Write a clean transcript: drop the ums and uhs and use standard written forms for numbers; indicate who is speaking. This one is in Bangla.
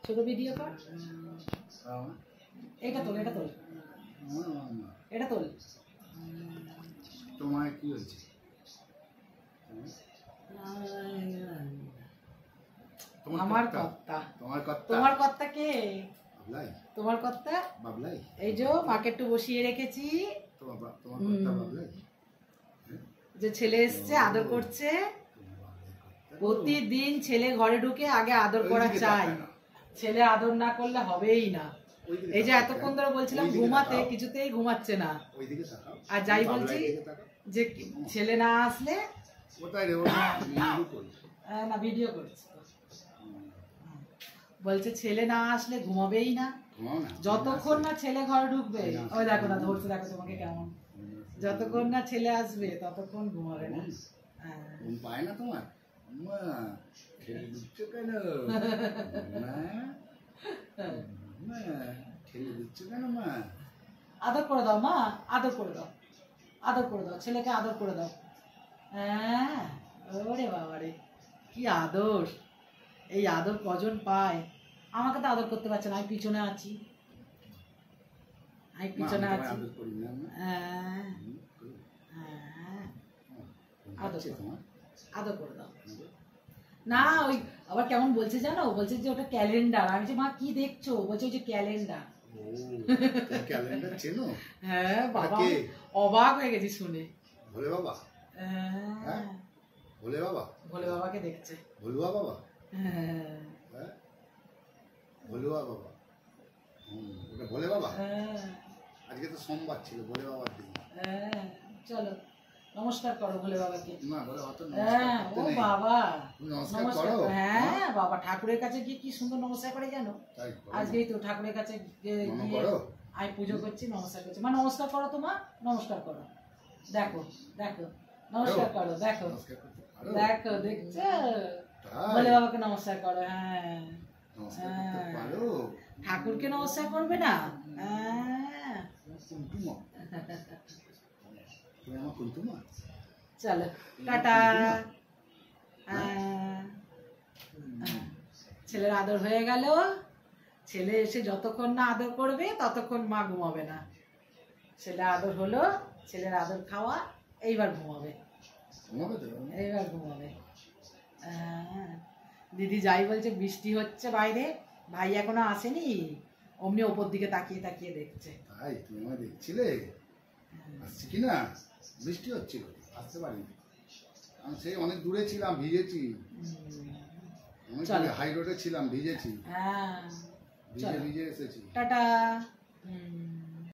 Speaker 1: ছোট ভিডিও কর। এটা তোল, এটা তোল, এটা তোল।
Speaker 2: তোমার কি হয়েছে?
Speaker 1: আমার কর্তা।
Speaker 2: তোমার কর্তা?
Speaker 1: তোমার কর্তা কে?
Speaker 2: বাবলাই।
Speaker 1: তোমার কর্তা
Speaker 2: বাবলাই।
Speaker 1: এই যে মাকে একটু বসিয়ে রেখেছি।
Speaker 2: তোমার কর্তা বাবলাই।
Speaker 1: যে ছেলে এসছে আদর করছে। প্রতিদিন ছেলে ঘরে ঢুকে আগে আদর করা চাই, ছেলে আদর না করলে হবেই না। এই যে এতক্ষণ ধরে বলছিলাম ঘুমাতে, কিছুতেই ঘুমাচ্ছে না। আর যাই বলছি যে ছেলে না আসলে না ভিডিও করছে, বলছে ছেলে না আসলে ঘুমাবেই না। যতক্ষণ না ছেলে ঘরে ঢুকবে, ওই দেখো না ধরছে, দেখো তোমাকে কেমন, যতক্ষণ না ছেলে আসবে ততক্ষণ ঘুমাবে না।
Speaker 2: পায় না তোমার মা ঠেলে দিচ্ছ কেন? ঠেলে দিচ্ছ কেন মা?
Speaker 1: আদর করে দাও মা, আদর করে দাও, আদর করে দাও, ছেলেকে আদর করে দাও। হ্যাঁ, ওরে বাবারে কি আদর! এই আদর কজন পায়? আমাকে তো আদর করতে পারছে না, আমি পিছনে আছি, আমি পিছনে আছি। হ্যাঁ, আদর করে দাও না। ওই আবার কেমন বলছে জানো, বলছে যে ওটা ক্যালেন্ডার। আমি যে মা কি দেখছো? বলছে ওই যে ক্যালেন্ডার।
Speaker 2: ক্যালেন্ডার চেনো?
Speaker 1: হ্যাঁ বাবা, অবাক হয়ে গেছি শুনে।
Speaker 2: ভোলে বাবা? হ্যাঁ ভোলে বাবা,
Speaker 1: ভোলে বাবাকে দেখছে।
Speaker 2: ভোলুয়া বাবা?
Speaker 1: হ্যাঁ
Speaker 2: ভোলুয়া বাবা, ওটা ভোলে বাবা। আজকে তো সোমবার ছিল, ভোলে বাবার দিন।
Speaker 1: চলো নমস্কার করো ভোলে বাবাকে।
Speaker 2: না ভোলে বাবা তো
Speaker 1: হ্যাঁ, ও বাবা
Speaker 2: নমস্কার করো।
Speaker 1: হ্যাঁ বাবা, ঠাকুরের কাছে গিয়ে কি সুন্দর নমস্কার করে জানো? আজকেই তো ঠাকুরের কাছে গিয়ে আমি পুজো করছি, নমস্কার করছি। মা নমস্কার করো, তোমা নমস্কার করো, দেখো দেখো নমস্কার করো, দেখো দেখো, দেখছো ভোলে বাবাকে নমস্কার করো। হ্যাঁ ঠাকুরকে নমস্কার করবে না? চলো টাটা। ছেলের আদর হয়ে গেল। ছেলে এসে যতক্ষণ না আদর করবে ততক্ষণ মা ঘুমাবে না। ছেলে আদর হলো, ছেলের আদর খাওয়া, এইবার ঘুমাবে, এইবার ঘুমাবে। দিদি যাই বলছে বৃষ্টি হচ্ছে বাইরে, ভাই এখনো আসেনি, অমনি ওপর দিকে তাকিয়ে তাকিয়ে দেখছে।
Speaker 2: তাই তুমি আমায় দেখছিলে আসছি কিনা? বৃষ্টি হচ্ছিল, আসতে পারিনি, আমি সেই অনেক দূরে ছিলাম, ভিজেছি, হাই রোডে ছিলাম, ভিজেছি, ভিজে ভিজে এসেছি।
Speaker 1: টাটা।